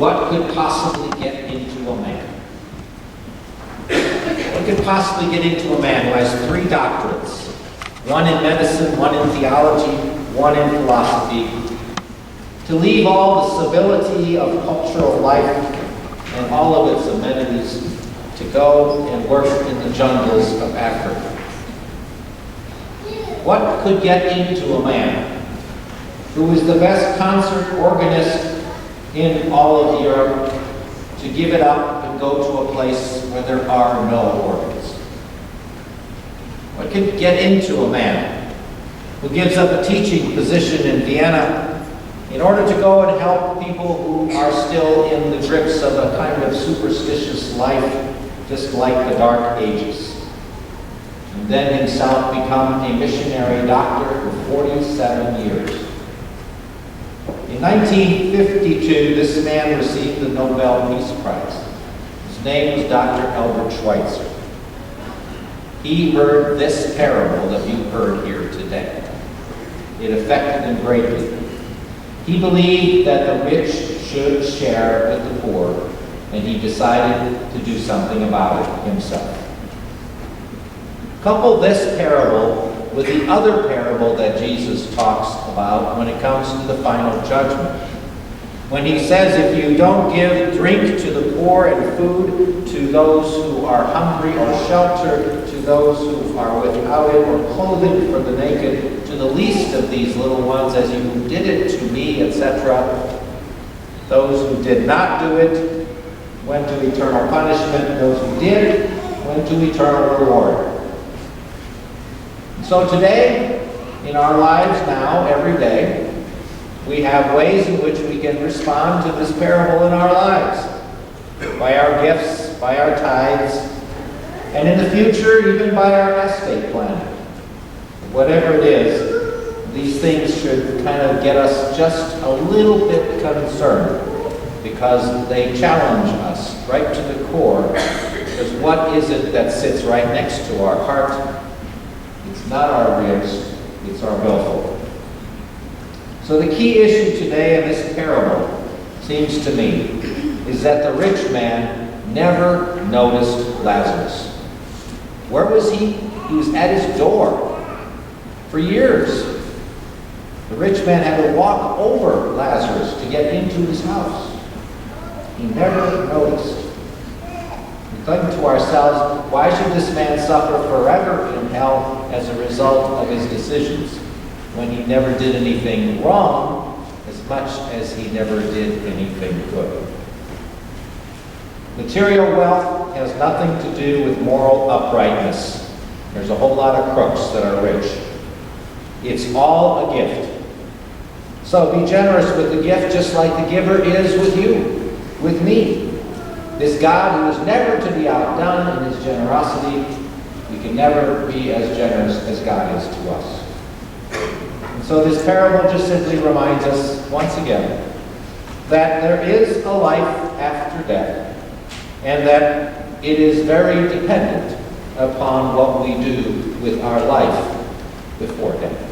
what could possibly get into a man? What could possibly get into a man who has 3 doctorates? One in medicine, one in theology, one in philosophy. To leave all the civility of cultural life and all of its amenities to go and work in the jungles of Africa. What could get into a man who is the best concert organist in all of Europe to give it up and go to a place where there are no organs? What could get into a man who gives up a teaching position in Vienna in order to go and help people who are still in the grips of a kind of superstitious life, just like the Dark Ages, and then himself become a missionary doctor for 47 years? In 1952, this man received the Nobel Peace Prize. His name was Dr. Albert Schweitzer. He heard this parable that you heard here today. It affected him greatly. He believed that the rich should share with the poor, and he decided to do something about it himself. Couple this parable with the other parable that Jesus talks about when it comes to the final judgment. When he says, if you don't give drink to the poor and food to those who are hungry, or shelter to those who are without it, or clothing for the naked, to the least of these little ones, as you did it to me, etc., those who did not do it went to eternal punishment, and those who did went to eternal reward. So today, in our lives now, every day, we have ways in which we can respond to this parable in our lives. By our gifts, by our tithes, and in the future, even by our estate planning. Whatever it is, these things should kind of get us just a little bit concerned, because they challenge us right to the core. Because what is it that sits right next to our heart? It's not our ribs, it's our willful. So the key issue today in this parable, seems to me, is that the rich man never noticed Lazarus. Where was he? He was at his door for years. The rich man had to walk over Lazarus to get into his house. He never noticed. We think to ourselves, why should this man suffer forever in hell as a result of his decisions, when he never did anything wrong as much as he never did anything good? Material wealth has nothing to do with moral uprightness. There's a whole lot of crooks that are rich. It's all a gift. So be generous with the gift, just like the giver is with you, with me. This God who is never to be outdone in his generosity, we can never be as generous as God is to us. And so this parable just simply reminds us, once again, that there is a life after death, and that it is very dependent upon what we do with our life before death.